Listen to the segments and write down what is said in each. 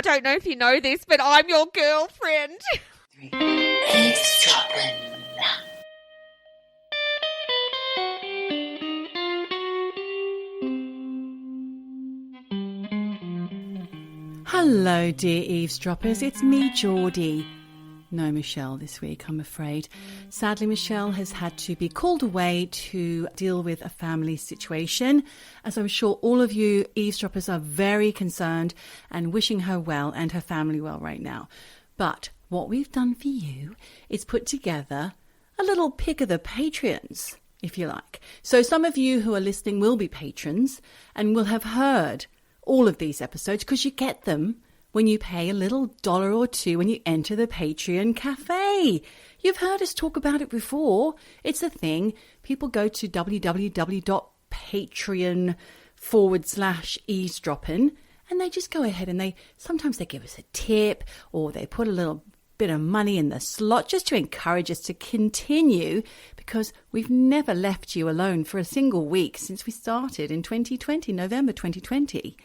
don't know if you know this, but I'm your girlfriend. Eavesdropping. Hello, dear eavesdroppers. It's me, Geordie. No Michelle this week, I'm afraid. Sadly, Michelle has had to be called away to deal with a family situation, as I'm sure all of you eavesdroppers are very concerned and wishing her well and her family well right now. But what we've done for you is put together a little pick of the Patreons, if you like. So some of you who are listening will be patrons and will have heard all of these episodes because you get them when you pay a little $1 or $2 when you enter the Patreon cafe. You've heard us talk about it before. It's a thing. People go to www.patreon.com/eavesdropping and they just go ahead and sometimes they give us a tip or they put a little bit of money in the slot just to encourage us to continue, because we've never left you alone for a single week since we started in 2020, November 2020.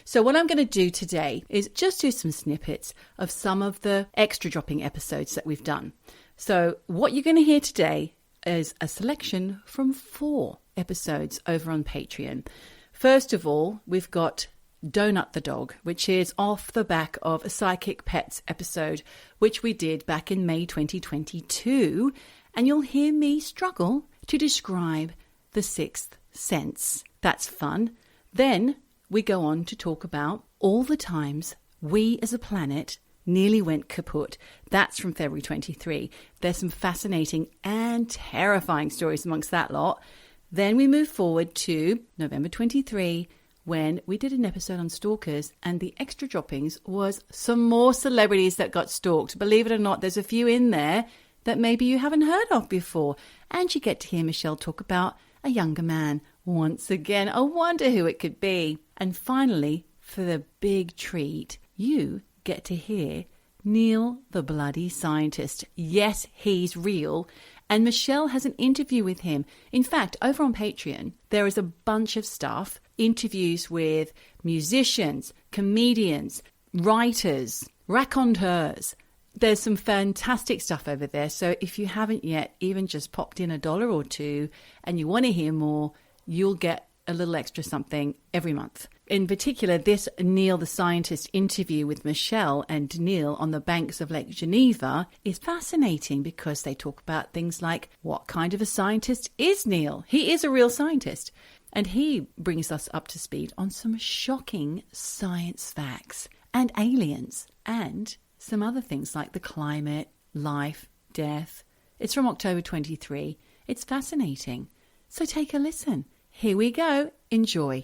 So what I'm going to do today is just do some snippets of some of the extra dropping episodes that we've done. So what you're going to hear today is a selection from 4 episodes over on Patreon. First of all, we've got Donut the Dog, which is off the back of a Psychic Pets episode, which we did back in May 2022. And you'll hear me struggle to describe the 6th sense. That's fun. Then we go on to talk about all the times we as a planet nearly went kaput. That's from February 23. There's some fascinating and terrifying stories amongst that lot. Then we move forward to November 23, when we did an episode on stalkers, and the extra droppings was some more celebrities that got stalked. Believe it or not, there's a few in there that maybe you haven't heard of before. And you get to hear Michelle talk about a younger man. Once again, I wonder who it could be. And finally, for the big treat, you get to hear Neil the Bloody Scientist. Yes, he's real. And Michelle has an interview with him. In fact, over on Patreon, there is a bunch of stuff, interviews with musicians, comedians, writers, raconteurs. There's some fantastic stuff over there. So if you haven't yet even just popped in $1 or $2 and you want to hear more, you'll get a little extra something every month. In particular, this Neil the Scientist interview with Michelle and Neil on the banks of Lake Geneva is fascinating because they talk about things like, what kind of a scientist is Neil? He is a real scientist. And he brings us up to speed on some shocking science facts and aliens and some other things like the climate, life, death. It's from October 23. It's fascinating. So take a listen. Here we go. Enjoy.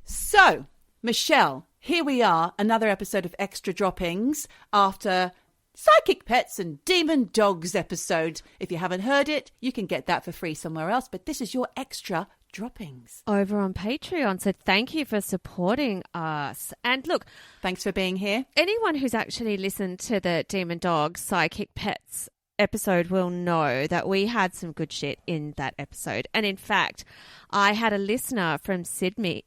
So, Michelle, here we are, another episode of Extra Droppings after Psychic Pets and Demon Dogs episode. If you haven't heard it, you can get that for free somewhere else, but this is your Extra Droppings. Over on Patreon, so thank you for supporting us. And look, thanks for being here. Anyone who's actually listened to the Demon Dogs Psychic Pets episode will know that we had some good shit in that episode. And in fact, I had a listener from Sydney,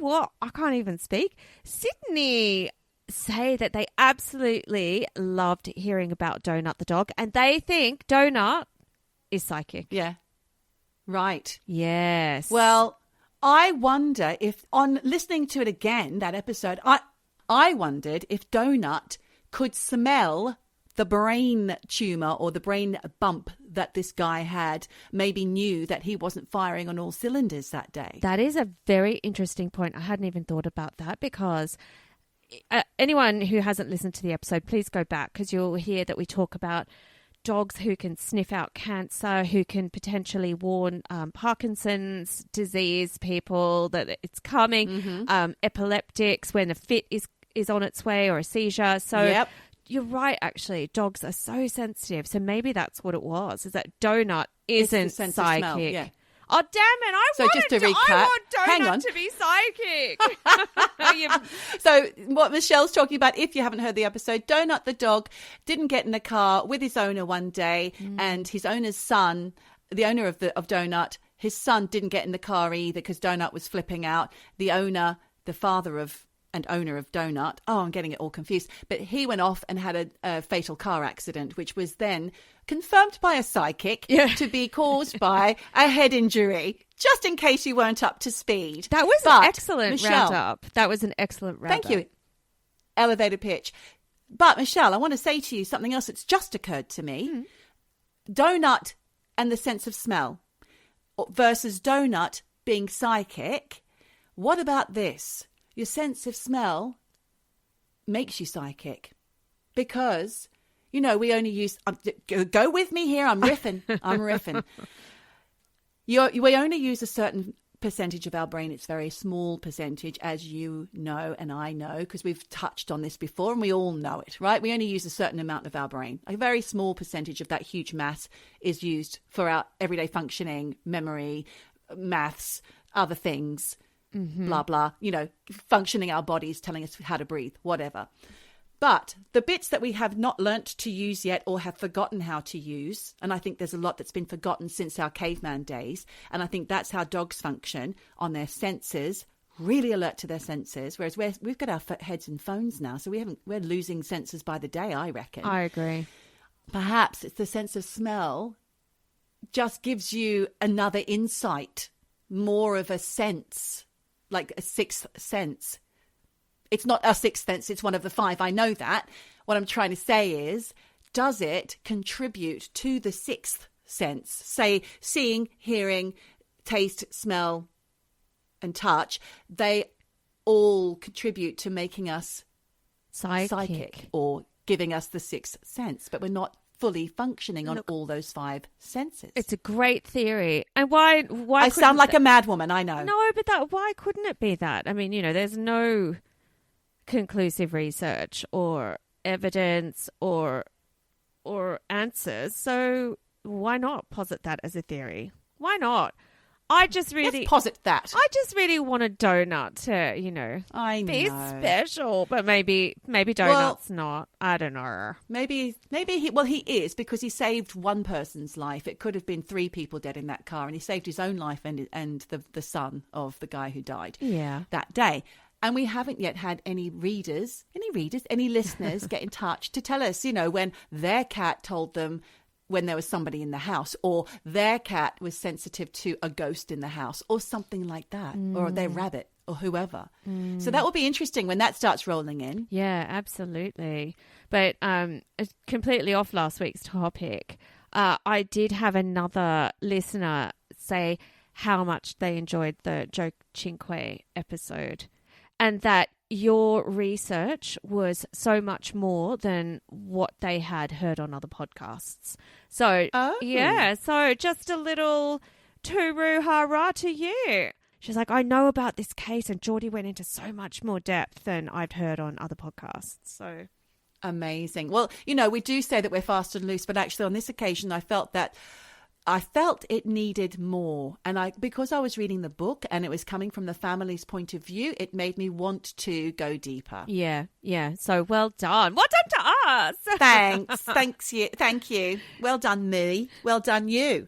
what? I can't even speak. Sydney say that they absolutely loved hearing about Donut the Dog and they think Donut is psychic. Yeah. Right. Yes. Well, I wonder if on listening to it again, that episode, I wondered if Donut could smell the brain tumor or the brain bump that this guy had, maybe knew that he wasn't firing on all cylinders that day. That is a very interesting point. I hadn't even thought about that because anyone who hasn't listened to the episode, please go back because you'll hear that we talk about dogs who can sniff out cancer, who can potentially warn Parkinson's disease people that it's coming, epileptics when a fit is on its way or a seizure. So yep. You're right, actually. Dogs are so sensitive. So maybe that's what it was, is that Donut isn't psychic. Smell, yeah. Oh, damn it. I want Donut to be psychic. So what Michelle's talking about, if you haven't heard the episode, Donut the dog didn't get in the car with his owner one day and his owner's son, the owner of Donut, his son didn't get in the car either because Donut was flipping out. The owner, the father of and owner of Donut. Oh, I'm getting it all confused. But he went off and had a fatal car accident, which was then confirmed by a psychic to be caused by a head injury, just in case you weren't up to speed. That was an excellent roundup. That was an excellent roundup. Thank you. Elevator pitch. But, Michelle, I want to say to you something else that's just occurred to me. Donut and the sense of smell versus Donut being psychic. What about this? Your sense of smell makes you psychic because, we only use... go with me here. I'm riffing. We only use a certain percentage of our brain. It's a very small percentage, as you know and I know, because we've touched on this before and we all know it, right? We only use a certain amount of our brain. A very small percentage of that huge mass is used for our everyday functioning, memory, maths, other things, blah, blah, functioning our bodies, telling us how to breathe, whatever. But the bits that we have not learnt to use yet or have forgotten how to use, and I think there's a lot that's been forgotten since our caveman days, and I think that's how dogs function on their senses, really alert to their senses, whereas we've got our heads in phones now, so we're losing senses by the day, I reckon. I agree. Perhaps it's the sense of smell just gives you another insight, more of a sense, like a sixth sense. It's not a sixth sense, it's one of the five. I know that. What I'm trying to say is, does it contribute to the sixth sense? Say, seeing, hearing, taste, smell, and touch, they all contribute to making us psychic or giving us the sixth sense. But we're not fully functioning on all those five senses. It's a great theory. And why I sound like a madwoman, I know. No, but why couldn't it be that? I mean, there's no conclusive research or evidence or answers, so why not posit that as a theory? Why not? Let's posit that. I just really want a donut to be special, but maybe donut's not. I don't know. Maybe he is, because he saved one person's life. It could have been 3 people dead in that car, and he saved his own life and the son of the guy who died that day. And we haven't yet had any listeners get in touch to tell us, when their cat told them when there was somebody in the house, or their cat was sensitive to a ghost in the house, or something like that, or their rabbit, or whoever. So that will be interesting when that starts rolling in. Yeah, absolutely. But completely off last week's topic, I did have another listener say how much they enjoyed the Joe Cinque episode. And that your research was so much more than what they had heard on other podcasts. So, so just a little tooroo-hara to you. She's like, I know about this case, and Geordie went into so much more depth than I've heard on other podcasts. So amazing. Well, we do say that we're fast and loose, but actually on this occasion I felt it needed more. And because I was reading the book and it was coming from the family's point of view, it made me want to go deeper. Yeah. So well done. Well done to us. Thanks. Thank you. Well done, me. Well done, you.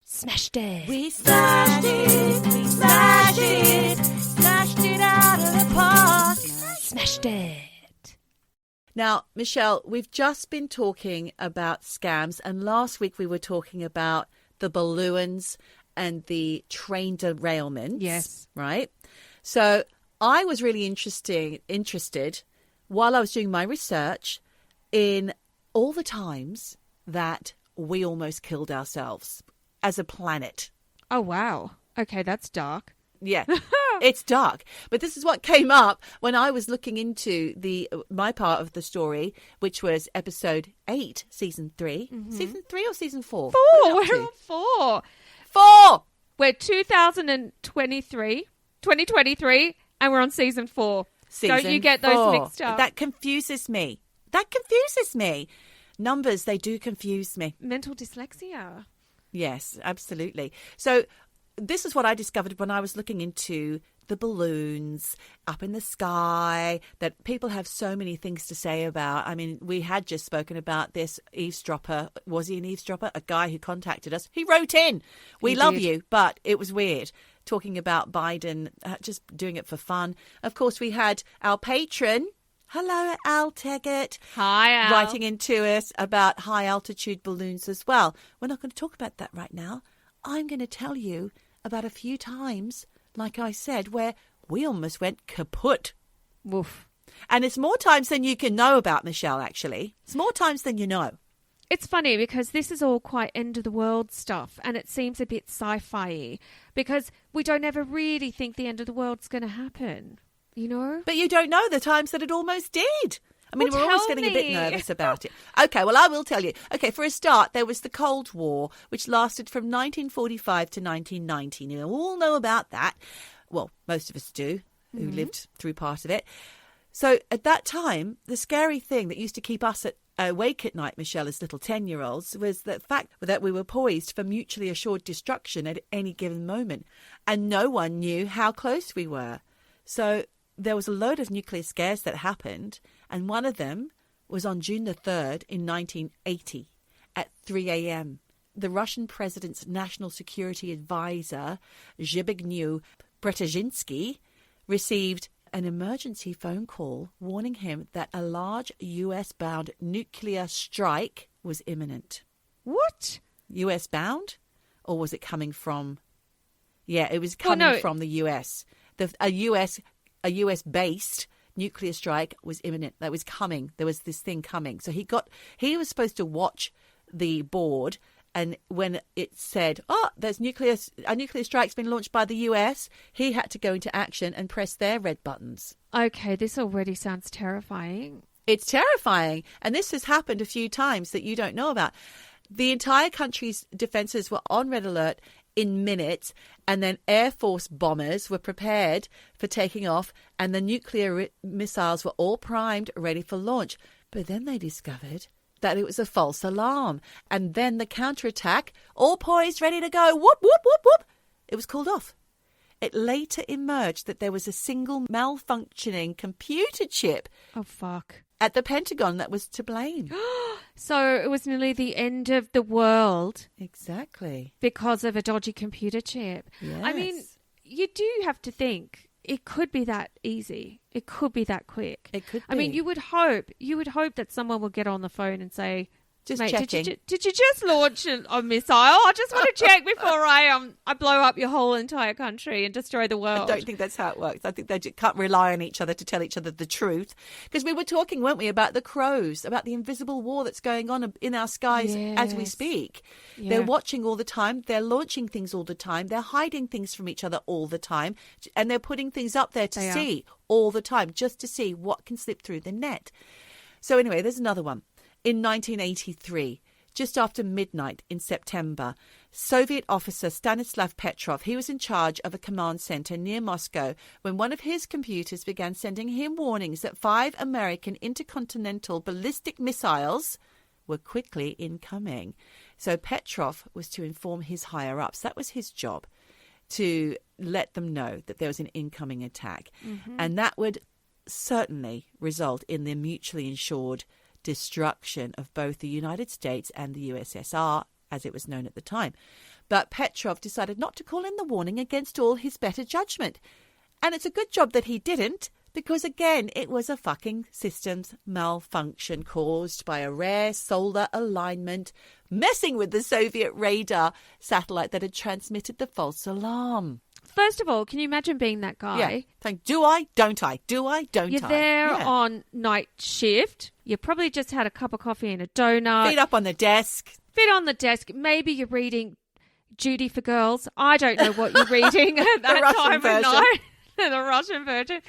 Smashed it. We smashed it. We smashed it. Smashed it out of the park. Smashed it. Now, Michelle, we've just been talking about scams, and last week we were talking about the balloons and the train derailments. Yes. Right? So I was really interested while I was doing my research in all the times that we almost killed ourselves as a planet. Oh, wow. Okay, that's dark. Yeah, it's dark. But this is what came up when I was looking into my part of the story, which was episode 8, season 3. Mm-hmm. Season 3 or season 4? 4. We're on 4. 4. We're 2023, and we're on season 4. Don't you get those mixed up? That confuses me. Numbers, they do confuse me. Mental dyslexia. Yes, absolutely. So this is what I discovered when I was looking into the balloons up in the sky that people have so many things to say about. I mean, we had just spoken about this eavesdropper. Was he an eavesdropper? A guy who contacted us. He wrote in. We love you, but it was weird. talking about Biden just doing it for fun. Of course, we had our patron, hello, Al Teggett. Hi, Al. Writing into us about high-altitude balloons as well. We're not going to talk about that right now. I'm going to tell you about a few times, like I said, where we almost went kaput. Woof. And it's more times than you can know about, Michelle, actually. It's more times than you know. It's funny because this is all quite end of the world stuff, and it seems a bit sci-fi because we don't ever really think the end of the world's going to happen, you know? But you don't know the times that it almost did. I mean, Well, we're always tell getting a bit me. nervous about it. Okay, well, I will tell you. Okay, for a start, there was the Cold War, which lasted from 1945 to 1990. You all know about that. Well, most of us do, who lived through part of it. So at that time, the scary thing that used to keep us awake at night, Michelle, as little 10-year-olds, was the fact that we were poised for mutually assured destruction at any given moment. And no one knew how close we were. So there was a load of nuclear scares that happened. And one of them was on June the 3rd in 1980 at 3 a.m. The Russian president's national security advisor, Zbigniew Brzezinski, received an emergency phone call warning him that a large US-bound nuclear strike was imminent. What? US-bound? Or was it coming from... Yeah, it was coming from the US. A US-based nuclear strike was imminent. That was coming. There was this thing coming. So he was supposed to watch the board, and when it said, there's a nuclear strike's been launched by the US, he had to go into action and press their red buttons. Okay, this already sounds terrifying. It's terrifying. And this has happened a few times that you don't know about. The entire country's defenses were on red alert in minutes, and then Air Force bombers were prepared for taking off, and the nuclear missiles were all primed, ready for launch. But then they discovered that it was a false alarm. And then the counterattack, all poised, ready to go, whoop, whoop, whoop, whoop, it was called off. It later emerged that there was a single malfunctioning computer chip Oh, fuck. at the Pentagon that was to blame. So it was nearly the end of the world Exactly. because of a dodgy computer chip. Yes. I mean, you do have to think it could be that easy. It could be that quick. It could be. I mean, you would hope that someone would get on the phone and say, Just "Mate, checking. did you just launch a missile? I just want to check before I blow up your whole entire country and destroy the world." I don't think that's how it works. I think they just can't rely on each other to tell each other the truth. Because we were talking, weren't we, about the crows, about the invisible war that's going on in our skies as we Yes. speak. Yeah. They're watching all the time. They're launching things all the time. They're hiding things from each other all the time. And they're putting things up there to They are. see all the time, just to see what can slip through the net. So anyway, there's another one. In 1983, just after midnight in September, Soviet officer Stanislav Petrov, he was in charge of a command center near Moscow when one of his computers began sending him warnings that 5 American intercontinental ballistic missiles were quickly incoming. So Petrov was to inform his higher-ups. That was his job, to let them know that there was an incoming attack. Mm-hmm. And that would certainly result in the mutually insured destruction of both the United States and the USSR, as it was known at the time. But Petrov decided not to call in the warning against all his better judgment. And it's a good job that he didn't, because, again, it was a fucking systems malfunction caused by a rare solar alignment messing with the Soviet radar satellite that had transmitted the false alarm. First of all, can you imagine being that guy? Yeah. Think, do I? Don't I? Do I? Don't You're I? there Yeah. on night shift. You probably just had a cup of coffee and a donut. Feet up on the desk. Fit on the desk. Maybe you're reading Judy for Girls. I don't know what you're reading at that Russian time version. of night. The Russian version.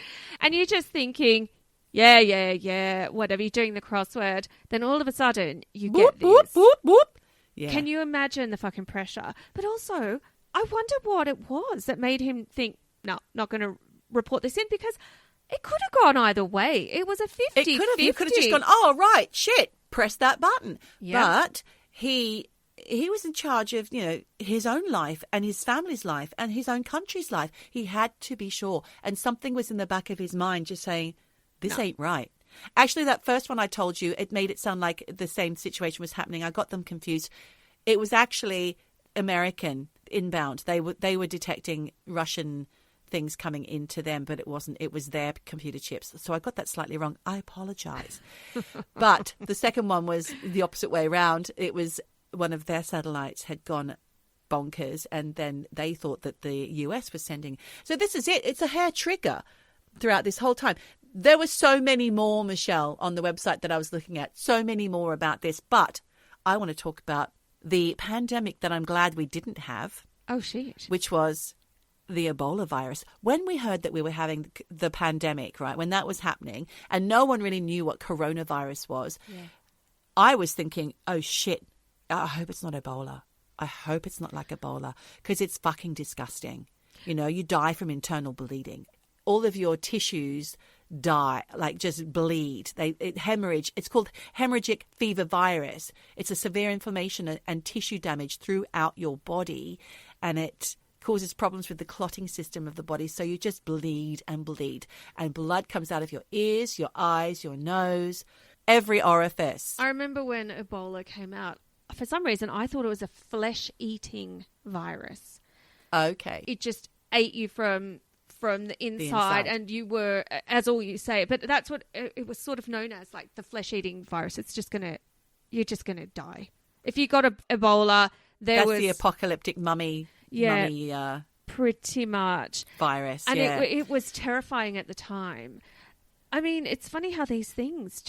And you're just thinking, yeah, whatever. You're doing the crossword. Then all of a sudden, you Whoop, get this. whoop, whoop, whoop. Yeah. Can you imagine the fucking pressure? But also, I wonder what it was that made him think, no, not going to report this in, because it could have gone either way. It was a 50-50. It could have. You could have just gone, oh, right, shit, press that button. Yeah. But he was in charge of, his own life and his family's life and his own country's life. He had to be sure. And something was in the back of his mind just saying, this ain't right. Actually, that first one I told you, it made it sound like the same situation was happening. I got them confused. It was actually American inbound. They were detecting Russian things coming into them, but it wasn't. It was their computer chips. So I got that slightly wrong. I apologize. But the second one was the opposite way around. It was one of their satellites had gone bonkers, and then they thought that the US was sending. So this is it. It's a hair trigger throughout this whole time. There were so many more, Michelle, on the website that I was looking at. So many more about this. But I want to talk about the pandemic that I'm glad we didn't have. Oh, shit. Which was the Ebola virus. When we heard that we were having the pandemic, right, when that was happening, and no one really knew what coronavirus was, I was thinking, oh, shit, I hope it's not Ebola. I hope it's not like Ebola, because it's fucking disgusting. You know, you die from internal bleeding. All of your tissues die, like just bleed. It hemorrhage. It's called hemorrhagic fever virus. It's a severe inflammation and tissue damage throughout your body, and it causes problems with the clotting system of the body. So you just bleed, and blood comes out of your ears, your eyes, your nose, every orifice. I remember when Ebola came out. For some reason, I thought it was a flesh-eating virus. Okay. It just ate you from the inside, and you were, as all you say, but that's what it was sort of known as, like the flesh-eating virus. You're just gonna die. If you got Ebola, that's the apocalyptic mummy. Pretty much virus. And it was terrifying at the time. I mean, it's funny how these things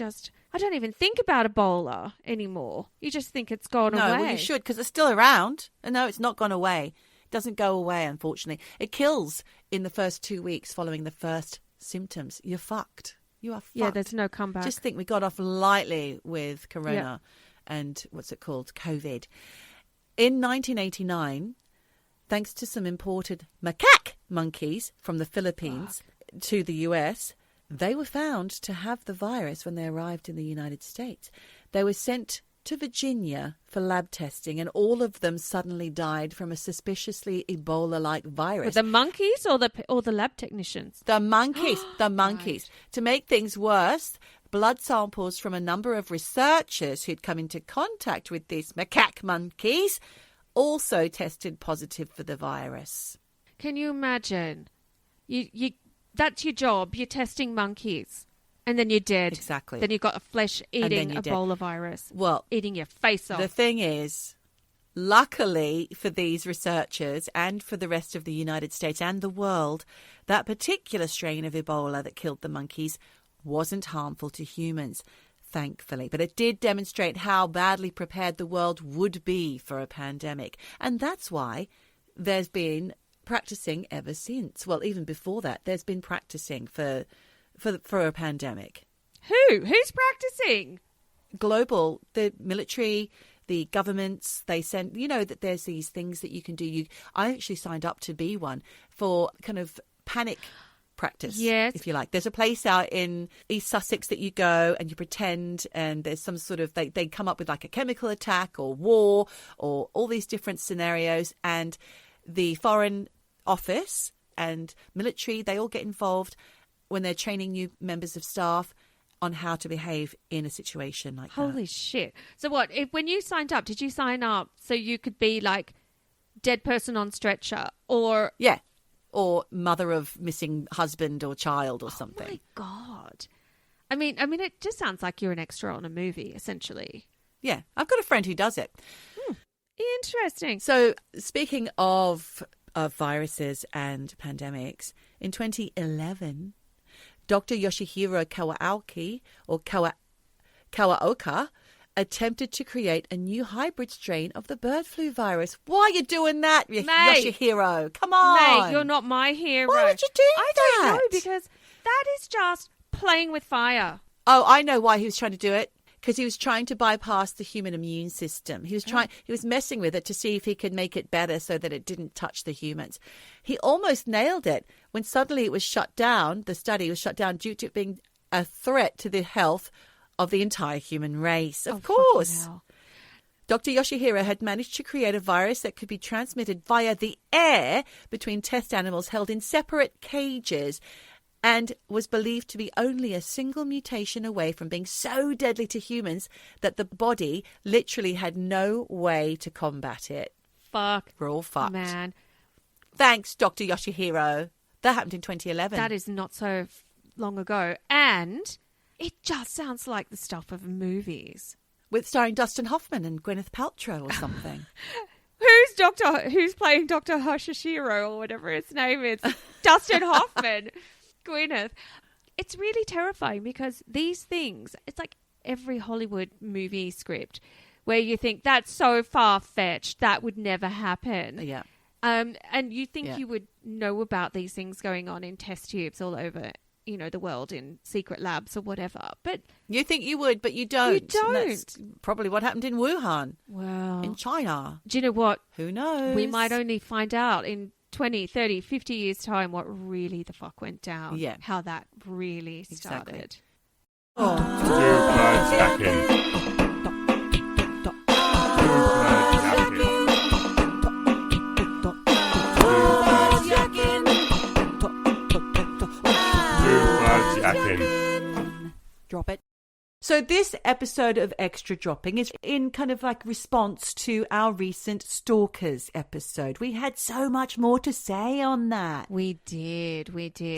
I don't even think about Ebola anymore. You just think it's gone away. No, well, you should, because it's still around. And no, it's not gone away. It doesn't go away, unfortunately. It kills in the first 2 weeks following the first symptoms. You're fucked. You are fucked. Yeah, there's no comeback. Just think we got off lightly with corona and what's it called? COVID. In 1989, thanks to some imported macaque monkeys from the Philippines to the US, they were found to have the virus when they arrived in the United States. They were sent to Virginia for lab testing, and all of them suddenly died from a suspiciously Ebola-like virus. But the monkeys or the lab technicians? The monkeys. The monkeys. Right. To make things worse, blood samples from a number of researchers who'd come into contact with these macaque monkeys also tested positive for the virus. Can you imagine? You that's your job. You're testing monkeys. And then you're dead. Exactly. Then you've got a flesh-eating Ebola virus. Well, eating your face off. The thing is, luckily for these researchers and for the rest of the United States and the world, that particular strain of Ebola that killed the monkeys wasn't harmful to humans, thankfully. But it did demonstrate how badly prepared the world would be for a pandemic. And that's why there's been practicing ever since. Well, even before that, there's been practicing for a pandemic. Who's practicing? Global, the military, the governments, they send, that there's these things that you can do. I actually signed up to be one for kind of panic practice, yes, if you like. There's a place out in East Sussex that you go and you pretend, and there's some sort of, they come up with like a chemical attack or war or all these different scenarios, and the Foreign Office and military, they all get involved when they're training new members of staff on how to behave in a situation like that. Holy shit. So what, when you signed up, did you sign up so you could be like dead person on stretcher or... Yeah, or mother of missing husband or child or something. Oh my God. I mean, it just sounds like you're an extra on a movie, essentially. Yeah, I've got a friend who does it. Interesting. So speaking of viruses and pandemics, in 2011... Dr. Yoshihiro Kawaoka attempted to create a new hybrid strain of the bird flu virus. Why are you doing that, Yoshihiro? Come on. Mate, you're not my hero. Why would you do that? I don't know, because that is just playing with fire. Oh, I know why he was trying to do it. Because he was trying to bypass the human immune system. He was messing with it to see if he could make it better so that it didn't touch the humans. He almost nailed it when suddenly it was shut down. The study was shut down due to it being a threat to the health of the entire human race. Of course. Dr. Yoshihiro had managed to create a virus that could be transmitted via the air between test animals held in separate cages, and was believed to be only a single mutation away from being so deadly to humans that the body literally had no way to combat it. fuck. We're all fucked. Man. Thanks, Dr. Yoshihiro. That happened in 2011. That is not so long ago. And it just sounds like the stuff of movies. With starring Dustin Hoffman and Gwyneth Paltrow or something. Who's playing Dr. Hoshishiro or whatever his name is? Dustin Hoffman. Gwyneth. It's really terrifying because these things, it's like every Hollywood movie script where you think that's so far-fetched, that would never happen. Yeah. And you think you would know about these things going on in test tubes all over, the world in secret labs or whatever. But you think you would, but you don't. You don't. And that's probably what happened in Wuhan. Well, in China. Do you know what? Who knows? We might only find out in 20, 30, 50 years' time what really the fuck went down. Yeah. How that really started. Drop it. So this episode of Extra Dropping is in kind of like response to our recent Stalkers episode. We had so much more to say on that. We did.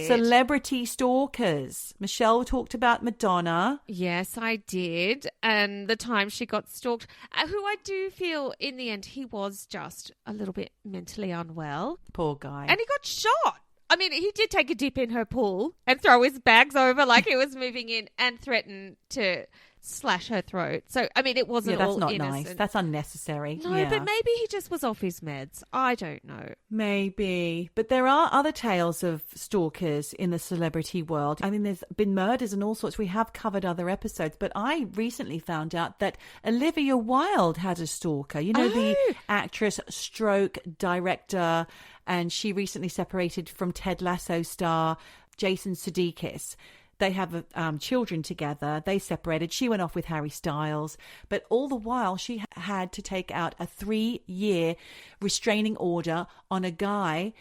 Celebrity stalkers. Michelle talked about Madonna. Yes, I did. And the time she got stalked, who I do feel in the end he was just a little bit mentally unwell. Poor guy. And he got shot. I mean, he did take a dip in her pool and throw his bags over like he was moving in and threaten to slash her throat. So, I mean, it wasn't all innocent. That's not nice. That's unnecessary. No, but maybe he just was off his meds. I don't know. Maybe. But there are other tales of stalkers in the celebrity world. I mean, there's been murders and all sorts. We have covered other episodes. But I recently found out that Olivia Wilde had a stalker. The actress stroke director. And she recently separated from Ted Lasso star Jason Sudeikis. They have children together. They separated. She went off with Harry Styles. But all the while, she had to take out a 3-year restraining order on a guy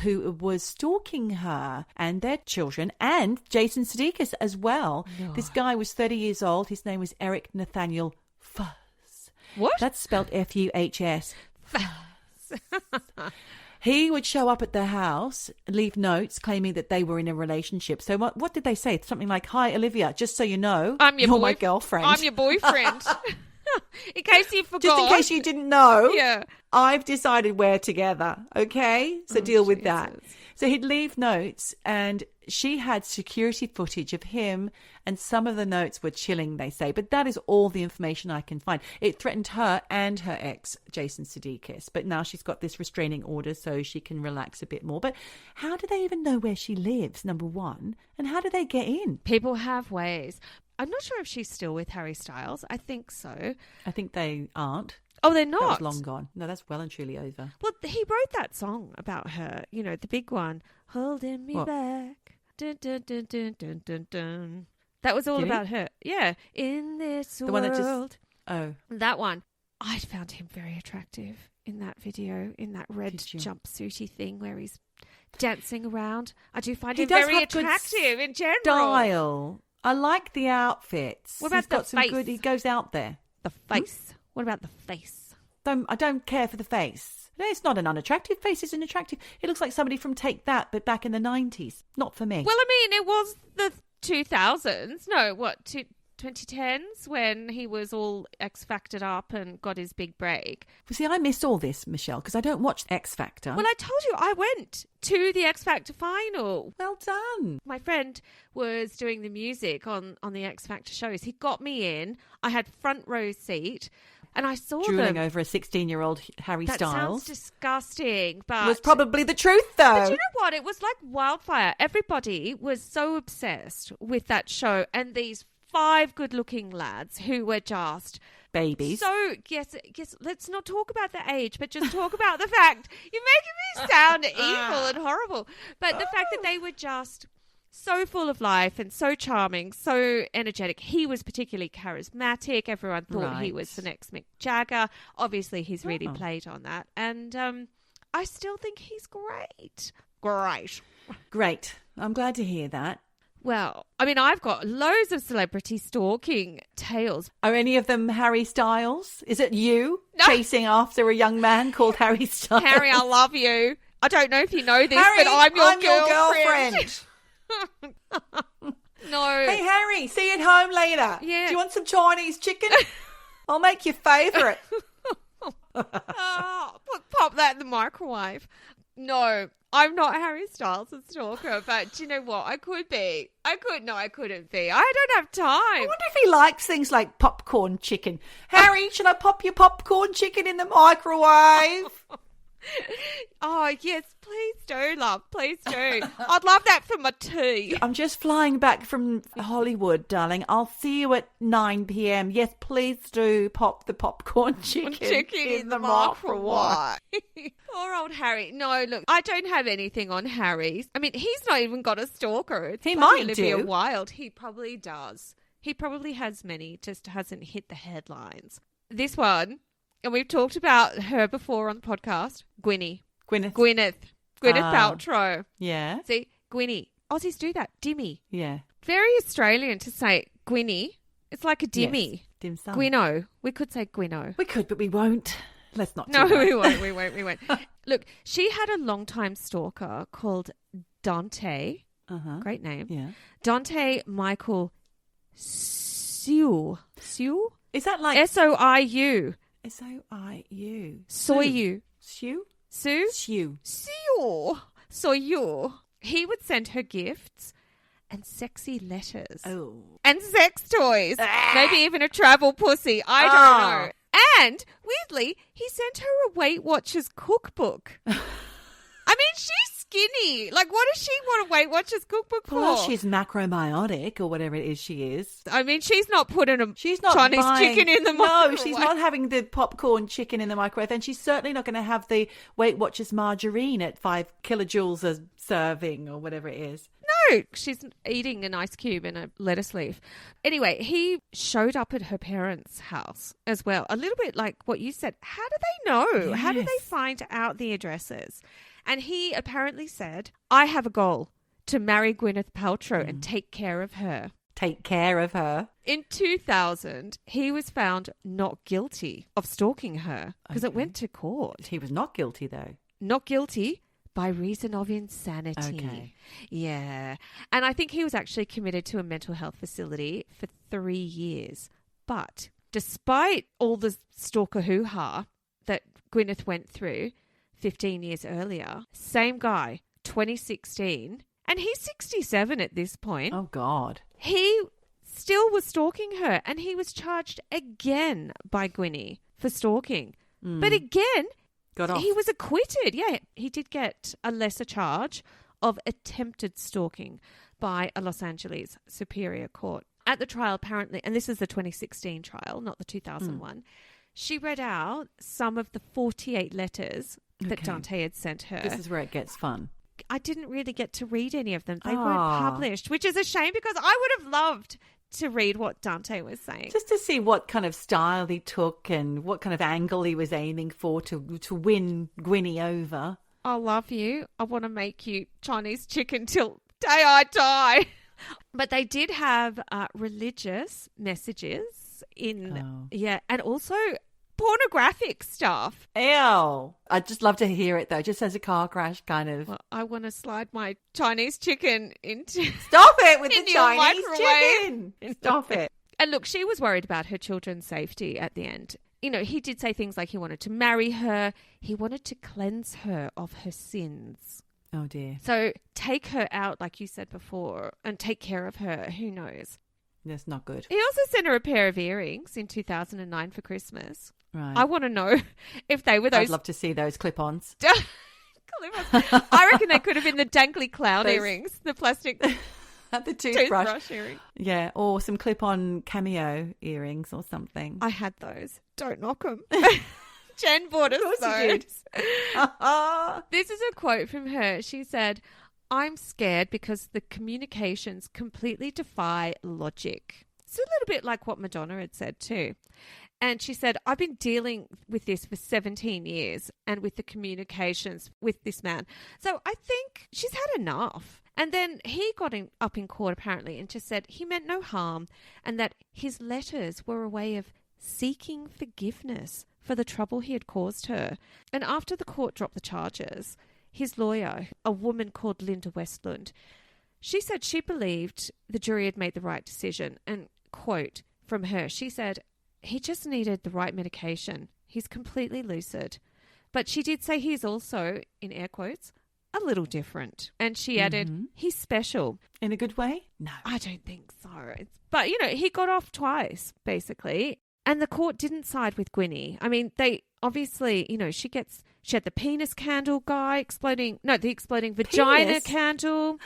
who was stalking her and their children and Jason Sudeikis as well. No. This guy was 30 years old. His name was Eric Nathaniel Fuss. What? That's spelled Fuhs. Fuss. He would show up at their house, leave notes claiming that they were in a relationship. So what did they say? Something like, "Hi, Olivia, just so you know, you're my girlfriend. I'm your boyfriend." In case you forgot. Just in case you didn't know. Yeah. I've decided we're together, okay? So deal with that. So he'd leave notes, and she had security footage of him, and some of the notes were chilling, they say. But that is all the information I can find. It threatened her and her ex, Jason Sudeikis. But now she's got this restraining order so she can relax a bit more. But how do they even know where she lives, number one? And how do they get in? People have ways. I'm not sure if she's still with Harry Styles. I think so. I think they aren't. Oh, they're not? That was long gone. No, that's well and truly over. Well, he wrote that song about her, the big one, Holding Me Back. Dun, dun, dun, dun, dun, dun, dun. That was all about her. Yeah. In this world. One that just... Oh. That one. I found him very attractive in that video, in that red jumpsuity thing where he's dancing around. I do find him very attractive in general. Style. I like the outfits. What about the face? He goes out there. The face. What about the face? I don't care for the face. No, it's not an unattractive face. It's an attractive. It looks like somebody from Take That, but back in the 90s. Not for me. Well, I mean, it was the 2000s. No, 2010s when he was all X Factored up and got his big break. Well, see, I missed all this, Michelle, because I don't watch X Factor. Well, I told you I went to the X Factor final. Well done. My friend was doing the music on the X Factor shows. He got me in. I had front row seat. And I saw drooling them. over a 16-year-old Harry Styles. That sounds disgusting, but... It was probably the truth, though. But you know what? It was like wildfire. Everybody was so obsessed with that show and these 5 good-looking lads who were just... babies. So, yes, let's not talk about the age, but just talk about the fact. You're making me sound evil and horrible. But the fact that they were just... so full of life and so charming, so energetic. He was particularly charismatic. Everyone thought he was the next Mick Jagger. Obviously, he's really played on that. And I still think he's great. Great. Great. I'm glad to hear that. Well, I mean, I've got loads of celebrity stalking tales. Are any of them Harry Styles? Is it you No. chasing after a young man called Harry Styles? Harry, I love you. I don't know if you know this, Harry, but I'm your girlfriend. No. Hey, Harry, see you at home later. Yeah. Do you want some Chinese chicken? I'll make your favourite. Pop that in the microwave. No, I'm not Harry Styles' stalker, but do you know what? I could be. I couldn't be. I don't have time. I wonder if he likes things like popcorn chicken. Harry, should I pop your popcorn chicken in the microwave? Oh, yes, please do, love. Please do. I'd love that for my tea. I'm just flying back from Hollywood, darling. I'll see you at 9 p.m. Yes, please do pop the popcorn chicken in the microwave. Poor old Harry. No, look, I don't have anything on Harry. I mean, he's not even got a stalker. It's He bloody might Olivia do. Wilde. He probably does. He probably has many, just hasn't hit the headlines. This one, and we've talked about her before on the podcast, Gwyneth Paltrow. Yeah. See, Gwynny. Aussies do that. Dimmy. Yeah. Very Australian to say Gwynny. It's like a dimmy. Yes. Dim sum. Gwynno. We could say Gwynno. We could, but we won't. Let's not do No, that. we won't. Look, she had a long-time stalker called Dante. Great name. Yeah. Dante Michael Siu. Siu? Is that like Soiu. Soiu? Soiu. Sue? Sue? Sue. Siu. Soiu. He would send her gifts and sexy letters. Oh. And sex toys. Maybe even a travel pussy. I don't know. And, weirdly, he sent her a Weight Watchers cookbook. I mean, she's skinny. Like, what does she want a Weight Watchers cookbook for? Well, she's macrobiotic or whatever it is she is. I mean, she's not putting She's not Chinese buying, chicken in the microwave. No, she's not having the popcorn chicken in the microwave, and she's certainly not going to have the Weight Watchers margarine at 5 kilojoules a serving or whatever it is. No, she's eating an ice cube in a lettuce leaf. Anyway, he showed up at her parents' house as well. A little bit like what you said. How do they know? Yes. How do they find out the addresses? And he apparently said, I have a goal to marry Gwyneth Paltrow and take care of her. Take care of her. In 2000, he was found not guilty of stalking her because it went to court. He was not guilty, though. Not guilty by reason of insanity. Okay. Yeah. And I think he was actually committed to a mental health facility for 3 years. But despite all the stalker hoo-ha that Gwyneth went through 15 years earlier, same guy, 2016, and he's 67 at this point. Oh, God. He still was stalking her, and he was charged again by Gwynny for stalking. But again, Got off. he was acquitted. Yeah, he did get a lesser charge of attempted stalking by a Los Angeles Superior Court. At the trial, apparently, and this is the 2016 trial, not the 2001, she read out some of the 48 letters that Dante had sent her. This is where it gets fun. I didn't really get to read any of them. They weren't published, which is a shame because I would have loved to read what Dante was saying. Just to see what kind of style he took and what kind of angle he was aiming for to win Gwynny over. I love you. I want to make you Chinese chicken till day I die. But they did have religious messages in, and also pornographic stuff. Ew. I'd just love to hear it, though, just as a car crash kind of. Well, I want to slide my Chinese chicken into... Stop it with the into your Chinese microwave. chicken. Stop it. And look, she was worried about her children's safety at the end. You know, he did say things like he wanted to marry her. He wanted to cleanse her of her sins. Oh, dear. So take her out, like you said before, and take care of her. Who knows? That's not good. He also sent her a pair of earrings in 2009 for Christmas. Right. I want to know if they were those... I'd love to see those clip-ons. I reckon they could have been the dangly clown Those- earrings, the plastic The toothbrush. earring. Yeah, or some clip-on cameo earrings or something. I had those. Don't knock them. Jen bought us Of course you those. did. This is a quote from her. She said, I'm scared because the communications completely defy logic. It's a little bit like what Madonna had said too. And she said, I've been dealing with this for 17 years and with the communications with this man. So I think she's had enough. And then he got up in court apparently and just said he meant no harm and that his letters were a way of seeking forgiveness for the trouble he had caused her. And after the court dropped the charges, his lawyer, a woman called Linda Westland, she said she believed the jury had made the right decision. And, quote from her, she said, he just needed the right medication. He's completely lucid. But she did say he's also, in air quotes, a little different. And she added, he's special. In a good way? No. I don't think so. But, you know, he got off twice, basically. And the court didn't side with Gwynnie. I mean, they obviously, you know, she had the penis candle guy the exploding vagina Penis? candle.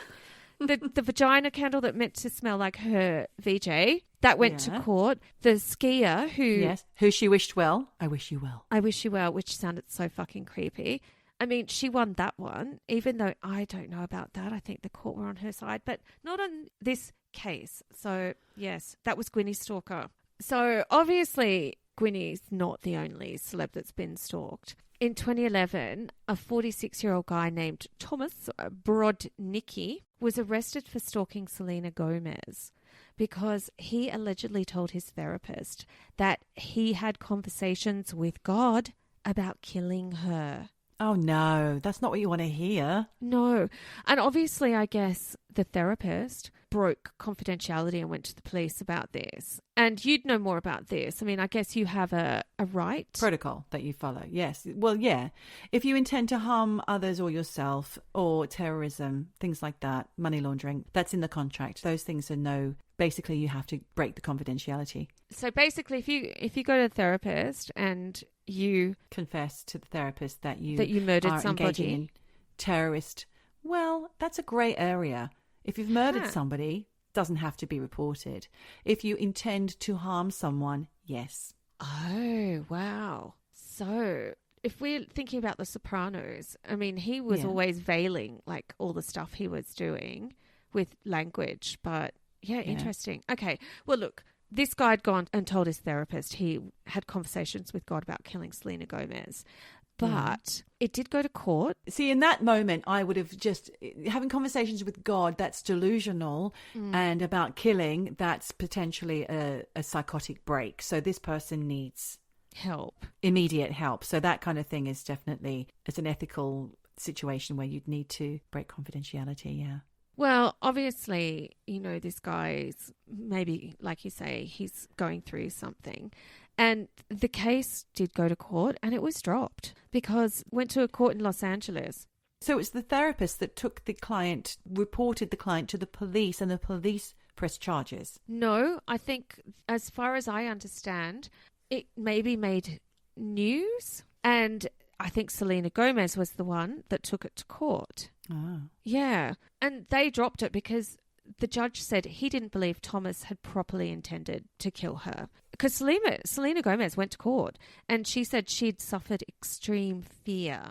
The vagina candle that meant to smell like her VJ. That went to court. The skier who... Yes, who she wished well. I wish you well. I wish you well, which sounded so fucking creepy. I mean, she won that one, even though I don't know about that. I think the court were on her side, but not on this case. So, yes, that was Gwynnie Stalker. So, obviously, Gwynnie's not the only celeb that's been stalked. In 2011, a 46-year-old guy named Thomas Brodnicki was arrested for stalking Selena Gomez because he allegedly told his therapist that he had conversations with God about killing her. Oh, no, that's not what you want to hear. No. And obviously, I guess the therapist broke confidentiality and went to the police about this. And you'd know more about this. I mean, I guess you have a right. Protocol that you follow, yes. Well, yeah. If you intend to harm others or yourself or terrorism, things like that, money laundering, that's in the contract. Those things are no... Basically, you have to break the confidentiality. So basically, if you go to a therapist and you confess to the therapist that you murdered are somebody, engaging in terrorist, well, that's a grey area. If you've murdered somebody, it doesn't have to be reported. If you intend to harm someone, yes. Oh, wow. So if we're thinking about The Sopranos, I mean, he was always veiling like all the stuff he was doing with language, but yeah, interesting. Okay. Well, look, this guy had gone and told his therapist he had conversations with God about killing Selena Gomez. But it did go to court. See, in that moment, I would have just... Having conversations with God, that's delusional. And about killing, that's potentially a psychotic break. So this person needs... help. Immediate help. So that kind of thing is definitely... It's an ethical situation where you'd need to break confidentiality, yeah. Well, obviously, you know, this guy's maybe, like you say, he's going through something. And the case did go to court and it was dropped because it went to a court in Los Angeles. So it's the therapist that took the client, reported the client to the police and the police pressed charges? No, I think as far as I understand, it maybe made news and I think Selena Gomez was the one that took it to court. Oh. Yeah. And they dropped it because the judge said he didn't believe Thomas had properly intended to kill her. Because Selena Gomez went to court and she said she'd suffered extreme fear.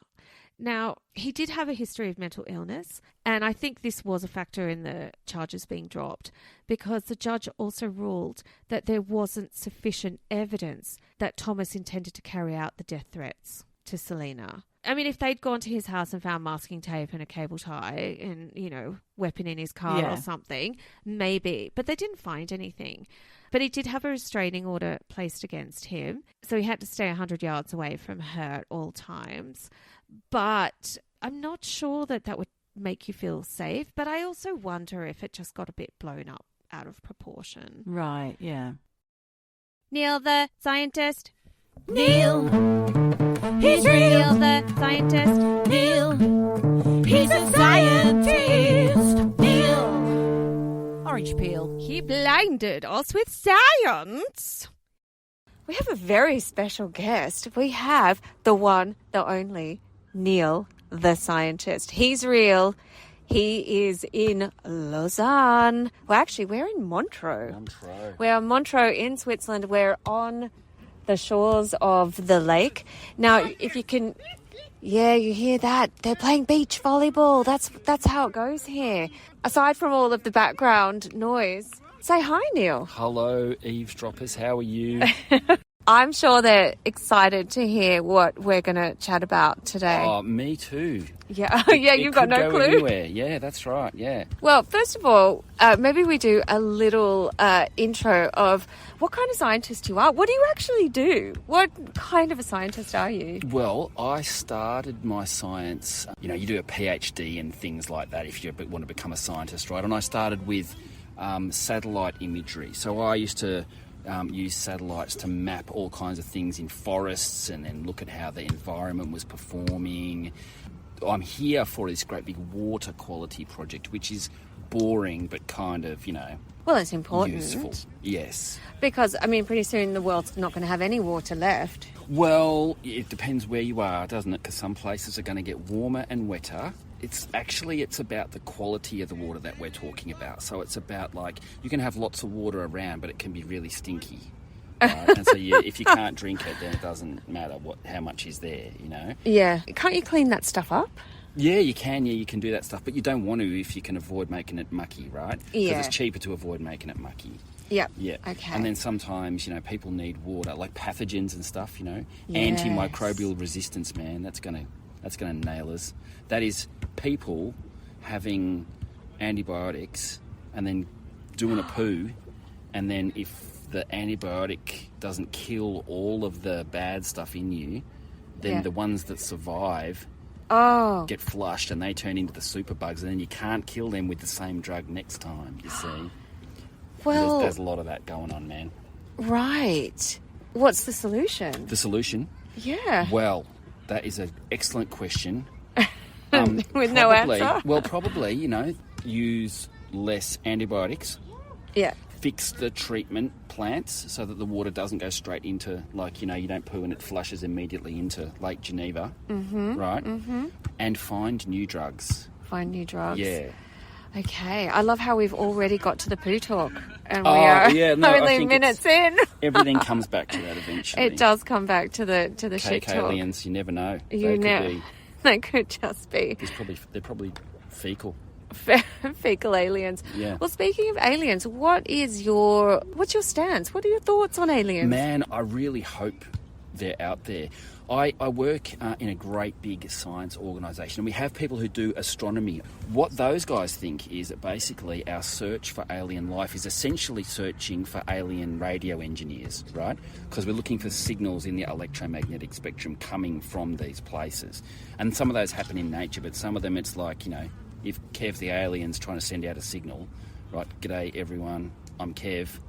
Now, he did have a history of mental illness, and I think this was a factor in the charges being dropped because the judge also ruled that there wasn't sufficient evidence that Thomas intended to carry out the death threats to Selena. I mean, if they'd gone to his house and found masking tape and a cable tie and, you know, weapon in his car or something, maybe. But they didn't find anything. But he did have a restraining order placed against him. So he had to stay 100 yards away from her at all times. But I'm not sure that would make you feel safe. But I also wonder if it just got a bit blown up out of proportion. Right, yeah. Neil the scientist. Neil. He's Neil the scientist. Neil. He's a scientist. Neil. Orange peel. He blinded us with science. We have a very special guest. We have the one, the only, Neil the scientist. He's real. He is in Lausanne. Well, actually, we're in Montreux. We're in Montreux in Switzerland. We're on the shores of the lake. Now, if you can... Yeah, you hear that? They're playing beach volleyball. That's how it goes here. Aside from all of the background noise, say hi, Neil. Hello, eavesdroppers. How are you? I'm sure they're excited to hear what we're going to chat about today. Oh, me too. Yeah, yeah, you've got no clue. Anywhere. Yeah, that's right. Yeah. Well, first of all, maybe we do a little intro of what kind of scientist you are. What do you actually do? What kind of a scientist are you? Well, I started my science, you do a PhD and things like that if you want to become a scientist, right? And I started with satellite imagery. So I used to use satellites to map all kinds of things in forests and then look at how the environment was performing. I'm here for this great big water quality project, which is boring but kind of, Well, it's important. Useful. Yes. Because, pretty soon the world's not going to have any water left. Well, it depends where you are, doesn't it? Because some places are going to get warmer and wetter. It's about the quality of the water that we're talking about. So it's about, you can have lots of water around, but it can be really stinky. Right? And so if you can't drink it, then it doesn't matter how much is there, Yeah. Can't you clean that stuff up? Yeah, you can. Yeah, you can do that stuff. But you don't want to if you can avoid making it mucky, right? Yeah. Because it's cheaper to avoid making it mucky. Yep. Yeah. Okay. And then sometimes, people need water, like pathogens and stuff, Yes. Antimicrobial resistance, man, that's gonna nail us. That is people having antibiotics and then doing a poo, and then if the antibiotic doesn't kill all of the bad stuff in you, then the ones that survive get flushed and they turn into the superbugs, and then you can't kill them with the same drug next time, you see. Well, there's a lot of that going on, man. Right. What's the solution? The solution? Yeah. Well, that is an excellent question. With no answer? Well, probably, use less antibiotics. Yeah. Fix the treatment plants so that the water doesn't go straight into, you don't poo and it flushes immediately into Lake Geneva, right? Mm-hmm. And find new drugs. Find new drugs. Yeah. Okay. I love how we've already got to the poo talk. And we are only minutes in. Everything comes back to that eventually. It does come back to the shit talk. aliens, you never know. They could just be. They're probably fecal. Fecal aliens. Yeah. Well, speaking of aliens, what's your stance? What are your thoughts on aliens? Man, I really hope they're out there. I work in a great big science organisation, and we have people who do astronomy. What those guys think is that basically our search for alien life is essentially searching for alien radio engineers, right? Because we're looking for signals in the electromagnetic spectrum coming from these places. And some of those happen in nature, but some of them it's like, if Kev the alien's trying to send out a signal, right, g'day everyone, I'm Kev,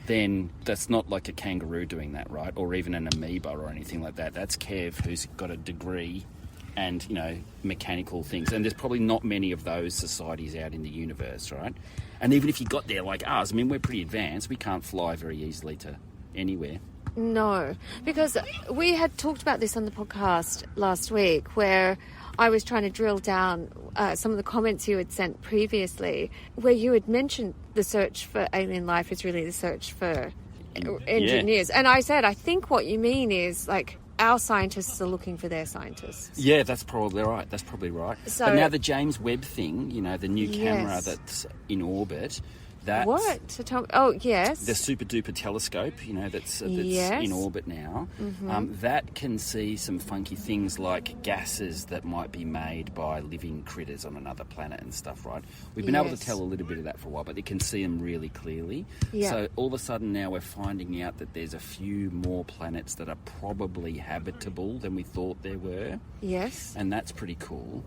then that's not like a kangaroo doing that, right? Or even an amoeba or anything like that. That's Kev who's got a degree and, mechanical things. And there's probably not many of those societies out in the universe, right? And even if you got there like us, we're pretty advanced. We can't fly very easily to anywhere. No, because we had talked about this on the podcast last week where I was trying to drill down some of the comments you had sent previously where you had mentioned the search for alien life is really the search for engineers. Yeah. And I said, I think what you mean is our scientists are looking for their scientists. Yeah, that's probably right. So, but now the James Webb thing, the new camera that's in orbit, that's... What? So yes. The super-duper telescope, that's in orbit now. Mm-hmm. That can see some funky things like gases that might be made by living critters on another planet and stuff, right? We've been able to tell a little bit of that for a while, but they can see them really clearly. Yeah. So all of a sudden now we're finding out that there's a few more planets that are probably habitable than we thought there were. Yes. And that's pretty cool.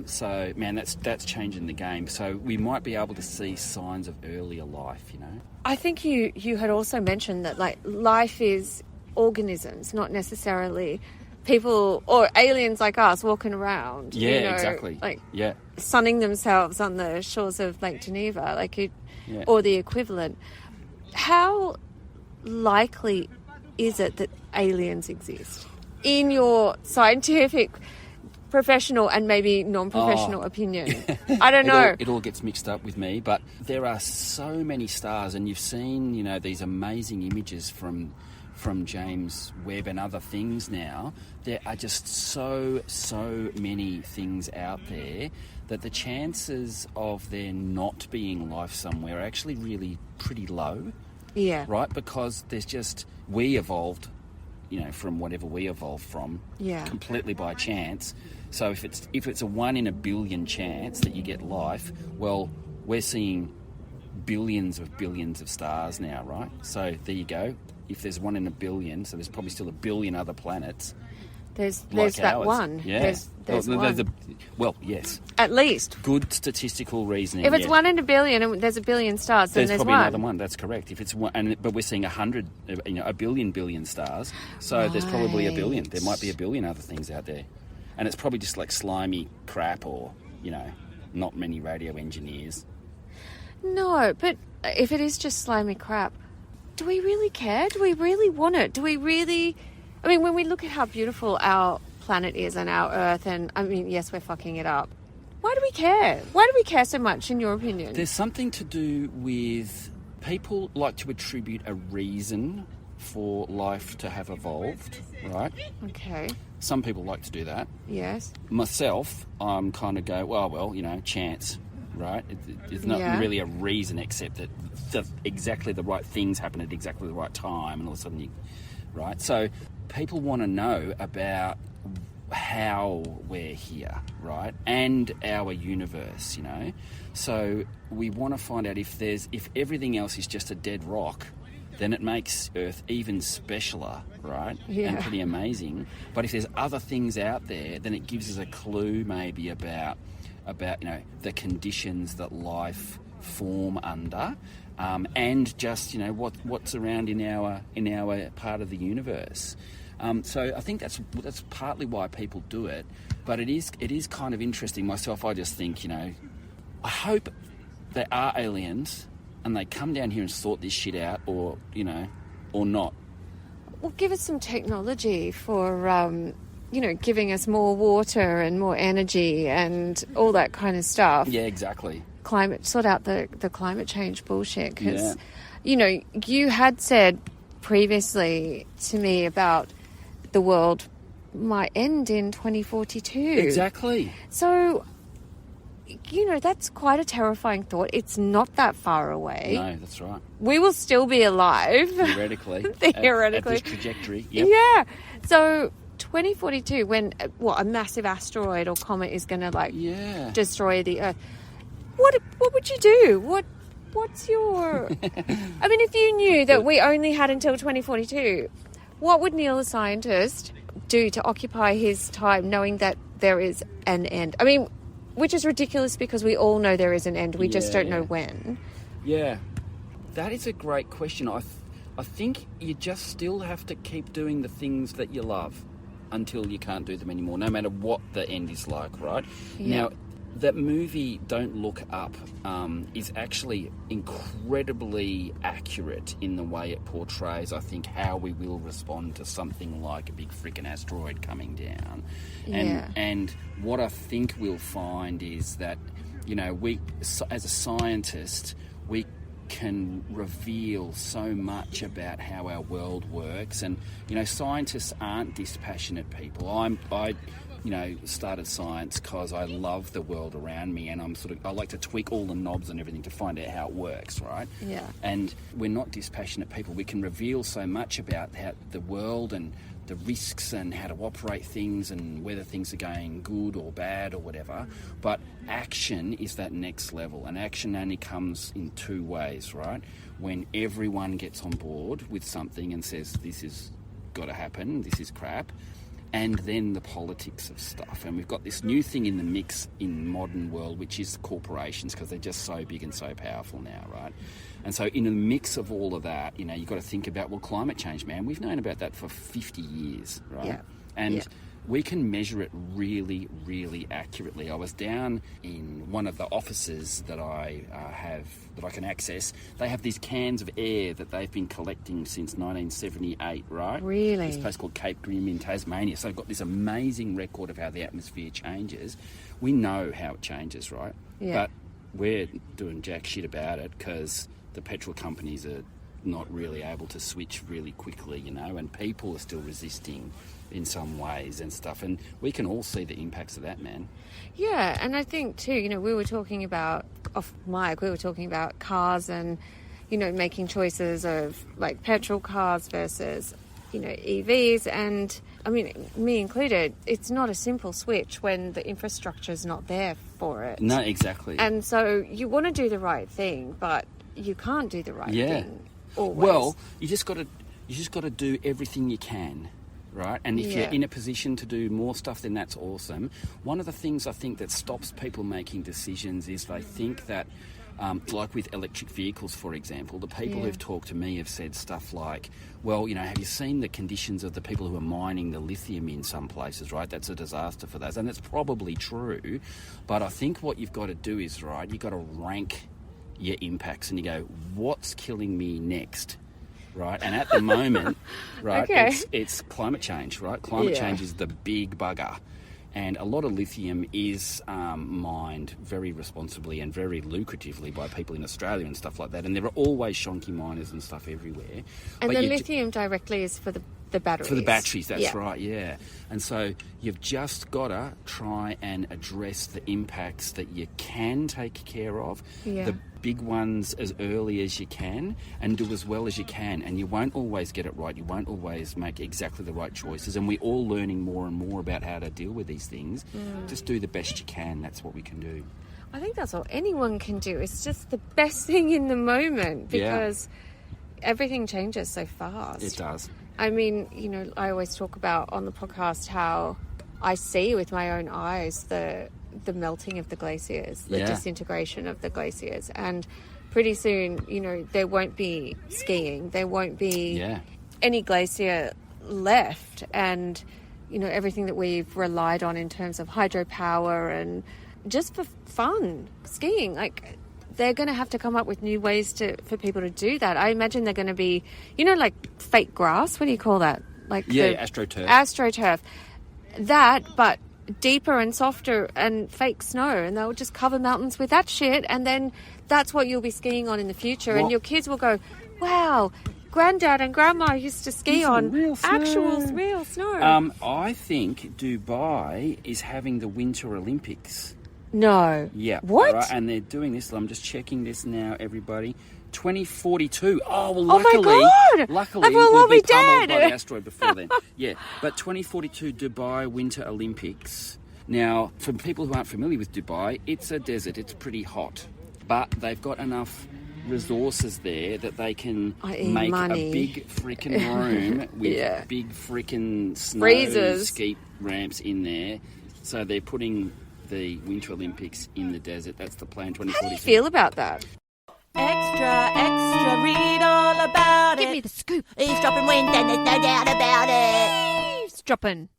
So, man, that's changing the game. So we might be able to see signs of earlier life, I think you had also mentioned that, life is organisms, not necessarily people or aliens like us walking around. Yeah, exactly. Sunning themselves on the shores of Lake Geneva, or the equivalent. How likely is it that aliens exist? In your scientific... professional and maybe non-professional opinion. I don't know. It all gets mixed up with me, but there are so many stars, and you've seen, these amazing images from James Webb and other things now. There are just so many things out there that the chances of there not being life somewhere are actually really pretty low. Yeah. Right? Because we evolved, from whatever we evolved from, completely by chance. So if it's a 1 in a billion chance that you get life, well, we're seeing billions of stars now, right? So there you go. If there's 1 in a billion, so there's probably still a billion other planets. There's like that ours. one. Yeah. There's one. Well, yes. At least. Good statistical reasoning. If it's 1 in a billion and there's a billion stars, then there's probably one. another one. That's correct. If it's one, but we're seeing 100, a billion stars. So there's probably a billion. There might be a billion other things out there, and it's probably just like slimy crap, or not many radio engineers. No, but if it is just slimy crap, do we really care? Do we really want it? Do we really... I mean, when we look at how beautiful our planet is and our Earth, and I mean, yes, we're fucking it up. Why do we care? Why do we care so much, in your opinion? There's something to do with people like to attribute a reason for life to have evolved, right? Okay. Some people like to do that. Yes. Myself, I'm kind of go, well, chance, right? It's not really a reason, except that exactly the right things happen at exactly the right time, and all of a sudden right? So people want to know about how we're here, right? And our universe, So we want to find out if everything else is just a dead rock, then it makes Earth even specialer, right? Yeah. And pretty amazing. But if there's other things out there, then it gives us a clue maybe about the conditions that life form under. And just what's around in our part of the universe. So I think that's partly why people do it, but it is kind of interesting. Myself, I just think I hope there are aliens and they come down here and sort this shit out, or not. Well, give us some technology for giving us more water and more energy and all that kind of stuff. Yeah, exactly. Sort out the climate change bullshit, because you had said previously to me about the world might end in 2042. Exactly. So that's quite a terrifying thought. It's not that far away. No, that's right. We will still be alive. Theoretically. At this trajectory. Yep. Yeah. So 2042, when a massive asteroid or comet is going to destroy the Earth, what would you do? What's your... I mean, if you knew that we only had until 2042, what would Neil the scientist do to occupy his time knowing that there is an end? I mean, which is ridiculous because we all know there is an end. We just don't know when. Yeah. That is a great question. I think you just still have to keep doing the things that you love until you can't do them anymore, no matter what the end is like, right? Yeah. Now, that movie, Don't Look Up, is actually incredibly accurate in the way it portrays, I think, how we will respond to something like a big freaking asteroid coming down. And what I think we'll find is that, we, as a scientist, we can reveal so much about how our world works. And, scientists aren't dispassionate people. I started science because I love the world around me, and I like to tweak all the knobs and everything to find out how it works, right? Yeah. And we're not dispassionate people. We can reveal so much about how the world and the risks and how to operate things and whether things are going good or bad or whatever. But action is that next level, and action only comes in two ways, right? When everyone gets on board with something and says, this has got to happen, this is crap, and then the politics of stuff. And we've got this new thing in the mix in modern world, which is corporations, because they're just so big and so powerful now, right? And so in the mix of all of that, you've got to think about, climate change, man. We've known about that for 50 years, right? Yeah. And we can measure it really, really accurately. I was down in one of the offices that I have, that I can access. They have these cans of air that they've been collecting since 1978, right? Really? This place called Cape Grim in Tasmania. So they've got this amazing record of how the atmosphere changes. We know how it changes, right? Yeah. But we're doing jack shit about it because the petrol companies are not really able to switch really quickly, and people are still resisting in some ways and stuff, and we can all see the impacts of that, man. Yeah, and I think too, we were talking about, off mic, we were talking about cars and, making choices of like petrol cars versus, EVs. And I mean, me included, it's not a simple switch when the infrastructure is not there for it. No, exactly. And so you want to do the right thing, but you can't do the right thing always. Well, you just got to do everything you can, right? And if you're in a position to do more stuff, then that's awesome. One of the things I think that stops people making decisions is they think that, like with electric vehicles, for example, the people who've talked to me have said stuff like, well, have you seen the conditions of the people who are mining the lithium in some places, right? That's a disaster for those. And it's probably true. But I think what you've got to do is, right, you've got to rank your impacts and you go, what's killing me next? Right, and at the moment, right, it's climate change, right? Climate change is the big bugger, and a lot of lithium is mined very responsibly and very lucratively by people in Australia and stuff like that. And there are always shonky miners and stuff everywhere. And but the lithium directly is for the batteries. For the batteries, that's right, yeah. And so you've just got to try and address the impacts that you can take care of. Yeah. The big ones as early as you can and do as well as you can, and you won't always get it right, you won't always make exactly the right choices, and we're all learning more and more about how to deal with these things. Just do the best you can. That's what we can do. I think that's all anyone can do. It's just the best thing in the moment, because everything changes so fast. It does. I mean, I always talk about on the podcast how I see with my own eyes the melting of the glaciers, the disintegration of the glaciers. And pretty soon, there won't be skiing. There won't be any glacier left. And, everything that we've relied on in terms of hydropower and just for fun, skiing, like they're going to have to come up with new ways for people to do that. I imagine they're going to be, like fake grass. What do you call that? Like AstroTurf. AstroTurf. That, but deeper and softer and fake snow, and they'll just cover mountains with that shit, and then that's what you'll be skiing on in the future. And your kids will go, wow, Granddad and Grandma used to ski on real snow. I think Dubai is having the Winter Olympics. No. Yeah. What? Right, and they're doing this. I'm just checking this now, everybody. 2042. Oh, well, luckily we'll be pummeled by the asteroid before then. Yeah, but 2042 Dubai Winter Olympics. Now, for people who aren't familiar with Dubai, it's a desert. It's pretty hot, but they've got enough resources there that they can make a big freaking room with big freaking snow ski ramps in there. So they're putting the Winter Olympics in the desert. That's the plan. 2042. How do you feel about that? Extra, read all about it. Give me the scoop. Eavesdropping wind, and there's no doubt about it. Eavesdropping.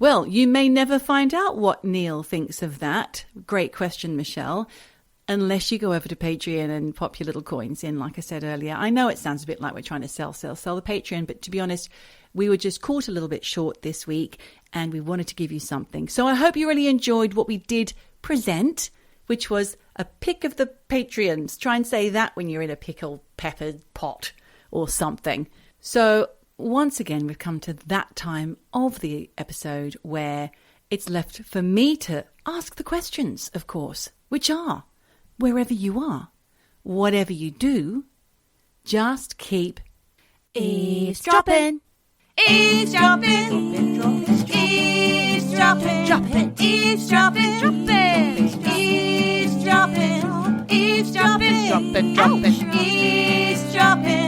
Well, you may never find out what Neil thinks of that. Great question, Michelle. Unless you go over to Patreon and pop your little coins in, like I said earlier. I know it sounds a bit like we're trying to sell the Patreon, but to be honest, we were just caught a little bit short this week and we wanted to give you something. So I hope you really enjoyed what we did present, which was a pick of the Patreons. Try and say that when you're in a pickled pepper pot or something. So once again, we've come to that time of the episode where it's left for me to ask the questions, of course, which are, wherever you are, whatever you do, just keep eavesdropping. Eavesdropping. Eavesdropping. Dropping. Eavesdropping. Dropping. Eavesdropping. Eavesdropping. Dropping. Dropping. Eavesdropping.